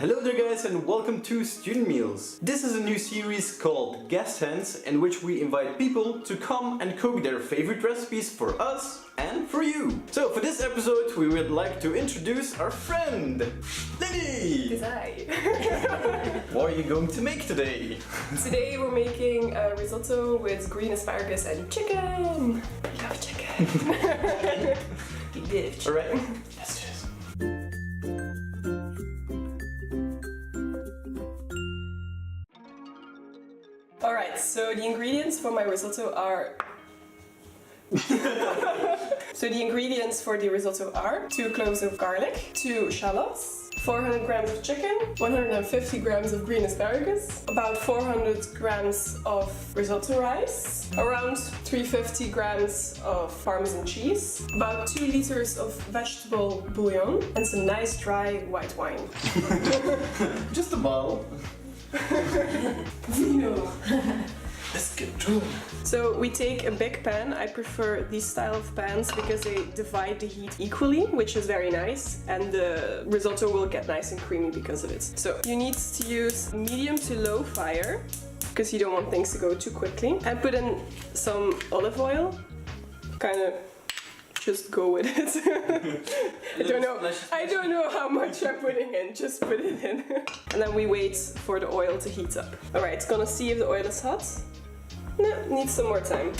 Hello there guys and welcome to Student Meals. This is a new series called Guest Hands in which we invite people to come and cook their favorite recipes for us and for you. So for this episode we would like to introduce our friend, Lily! Hi! What are you going to make today? Today we're making a risotto with green asparagus and chicken! We love chicken! We love chicken. Alright, let's do this. Alright, so the ingredients for my risotto are... So the ingredients for the risotto are 2 cloves of garlic, 2 shallots, 400 grams of chicken, 150 grams of green asparagus, about 400 grams of risotto rice, around 350 grams of parmesan cheese, about 2 liters of vegetable bouillon, and some nice dry white wine. Just a bottle. Vino. Let's get drunk. So we take a big pan. I prefer these style of pans because they divide the heat equally, which is very nice, and the risotto will get nice and creamy because of it. So you need to use medium to low fire because you don't want things to go too quickly, and put in some olive oil, kind of just go with it. I don't know how much I'm putting in, just put it in. And then we wait for the oil to heat up. Alright, it's gonna see if the oil is hot. No, needs some more time.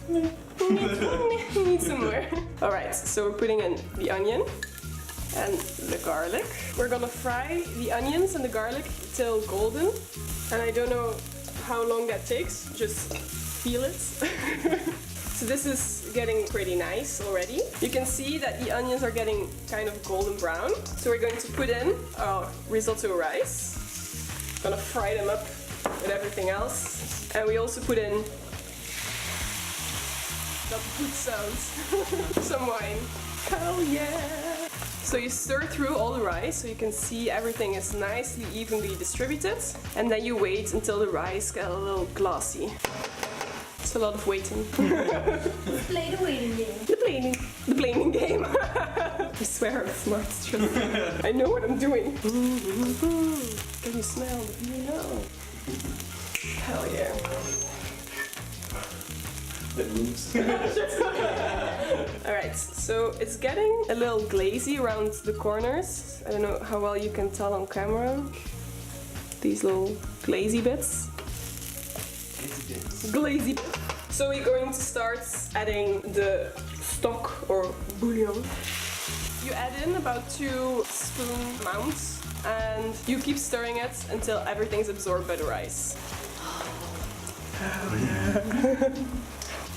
Need some more. Alright, so we're putting in the onion and the garlic. We're gonna fry the onions and the garlic till golden. And I don't know how long that takes, just feel it. So this is getting pretty nice already. You can see that the onions are getting kind of golden brown. So we're going to put in our risotto rice. Gonna fry them up with everything else. And we also put in the good sounds. Some wine. Hell yeah! So you stir through all the rice so you can see everything is nicely evenly distributed. And then you wait until the rice gets a little glossy. It's a lot of waiting. Play the waiting game. The blaming game. I swear I'm smart. I know what I'm doing. Can you smell the vino? Hell yeah. Alright, so it's getting a little glazy around the corners. I don't know how well you can tell on camera. These little glazy bits. Glazy bits. So we're going to start adding the stock or bouillon. You add in about 2 spoon amounts and you keep stirring it until everything's absorbed by the rice. Oh yeah.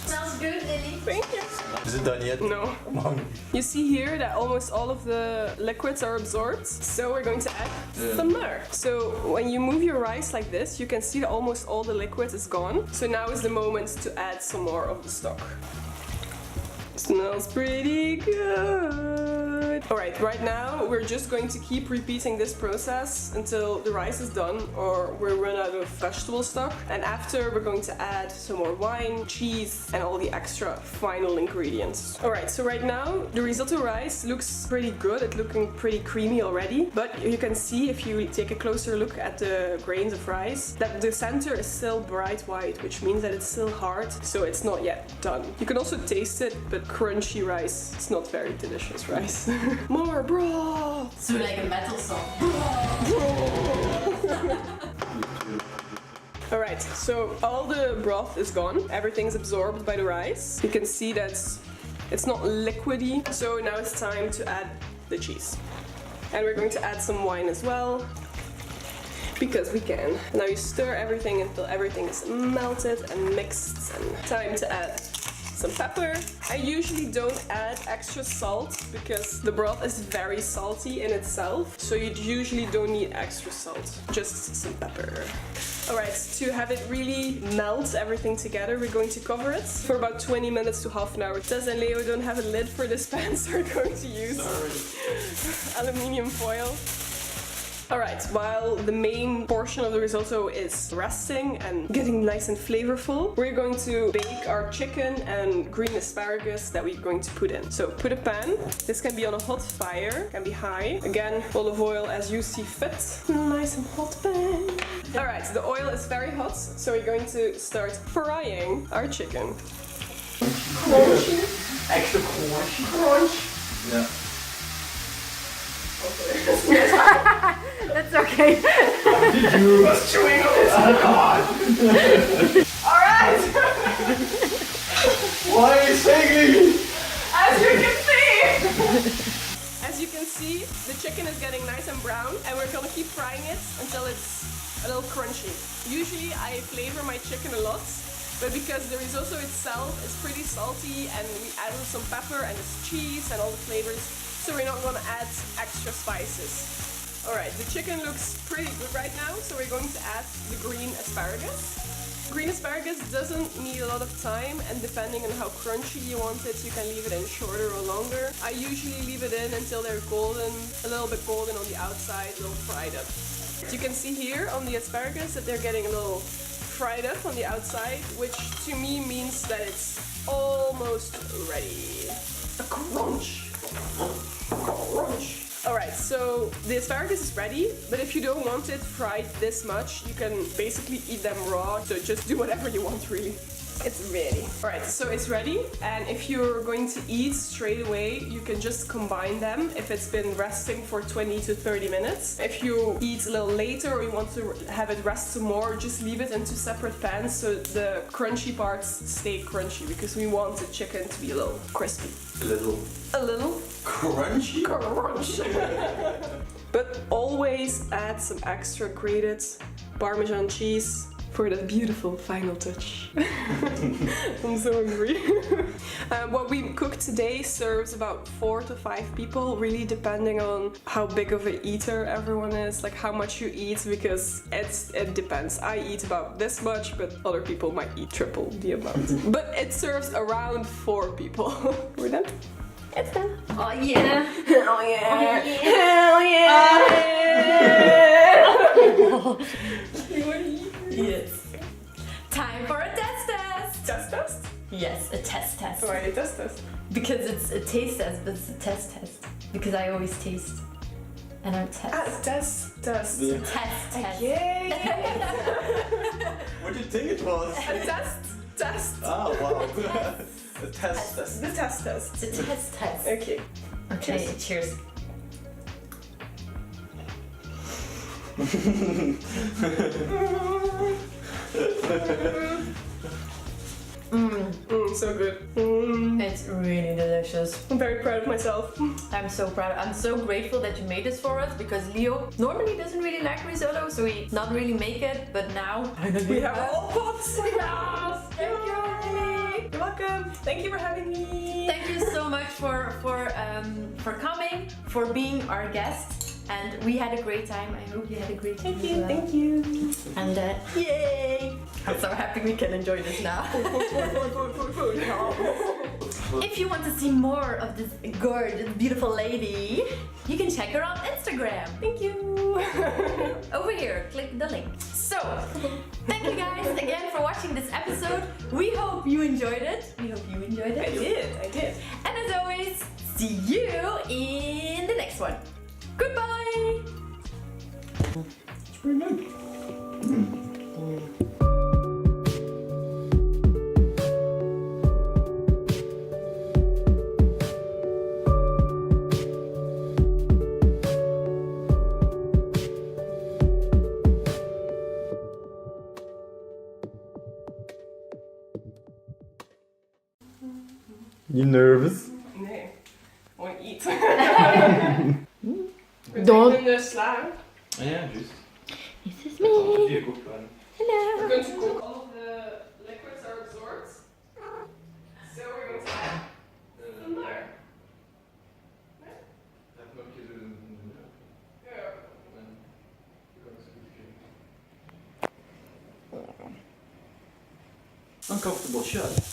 Smells good, Lily. Thank you. Is it done yet? No. Come on. You see here that almost all of the liquids are absorbed, so we're going to add some more. So when you move your rice like this, you can see that almost all the liquid is gone. So now is the moment to add some more of the stock. Smells pretty good. Alright, right now we're just going to keep repeating this process until the rice is done or we run out of vegetable stock. And after we're going to add some more wine, cheese and all the extra final ingredients. Alright, so right now the risotto rice looks pretty good. It's looking pretty creamy already. But you can see if you take a closer look at the grains of rice that the center is still bright white, which means that it's still hard, so it's not yet done. You can also taste it, but crunchy rice. It's not very delicious rice. More broth! So like a metal song. Alright, so all the broth is gone. Everything's absorbed by the rice. You can see that it's not liquidy. So now it's time to add the cheese. And we're going to add some wine as well. Because we can. Now you stir everything until everything is melted and mixed. And time to add some pepper. I usually don't add extra salt because the broth is very salty in itself, so you usually don't need extra salt, just some pepper. Alright, to have it really melt everything together, we're going to cover it for about 20 minutes to half an hour. Tess and Leo don't have a lid for this pan, so we're going to use aluminium foil. Alright, while the main portion of the risotto is resting and getting nice and flavorful, we're going to bake our chicken and green asparagus that we're going to put in. So put a pan. This can be on a hot fire, can be high. Again, olive oil as you see fit. Nice and hot pan. Alright, the oil is very hot, so we're going to start frying our chicken. Crunchy. Extra crunchy. Crunch. Yeah. That's okay. Did you? What's chewing on this? Oh god! Alright! Why are you singing? As you can see, the chicken is getting nice and brown, and we're gonna keep frying it until it's a little crunchy. Usually I flavor my chicken a lot, but because the risotto itself is pretty salty and we added some pepper and it's cheese and all the flavors, so we're not gonna add extra spices. Alright, the chicken looks pretty good right now, so we're going to add the green asparagus. Green asparagus doesn't need a lot of time, and depending on how crunchy you want it, you can leave it in shorter or longer. I usually leave it in until they're golden, a little bit golden on the outside, a little fried up. You can see here on the asparagus that they're getting a little fried up on the outside, which to me means that it's almost ready. A crunch! Crunch! Alright, so the asparagus is ready, but if you don't want it fried this much, you can basically eat them raw, so just do whatever you want really. It's ready. Alright, so it's ready, and if you're going to eat straight away, you can just combine them if it's been resting for 20 to 30 minutes. If you eat a little later or you want to have it rest some more, just leave it in two separate pans so the crunchy parts stay crunchy, because we want the chicken to be a little crispy. A little. A little Crunchy? crunch. But always add some extra grated Parmesan cheese for that beautiful final touch. I'm so hungry. What we cooked today serves about 4 to 5 people, really depending on how big of an eater everyone is, like how much you eat, because it depends. I eat about this much, but other people might eat triple the amount. But it serves around 4 people. We're done? It's done. Oh yeah. Oh yeah. Oh yeah. Yes. Time for a test. Test? Yes, a test. Why a test? Because it's a taste test, but it's a test. Because I always taste. And I test. Test. Yeah. Test. Yay! What do you think it was? A test. Oh wow. The test. The test. It's a test. Okay. Okay, cheers. So good. It's really delicious. I'm very proud of myself. I'm so proud. I'm so grateful that you made this for us, because Leo normally doesn't really like risotto, so we not really make it, but now We have all pots. Yes! Thank you, Lily. You're welcome. Thank you for having me. Thank you so much for coming, for being our guest, and we had a great time. I hope you had a great time. Thank you. And yay! I'm so happy we can enjoy this now. If you want to see more of this gorgeous, beautiful lady, you can check her on Instagram. Thank you. Over here, click the link. So, thank you guys again for watching this episode. We hope you enjoyed it. I did. And as always, see you in the next one. Goodbye! It's pretty good. You nervous? Nee, gewoon eat. Don't. In de sla. Ja, juist. This is Dat is al me. 4 kookplannen. Hello. We're going to cook. All of the liquids are absorbed. So we're going to add some there. Dat nog eens doen. Yeah. Uncomfortable shot.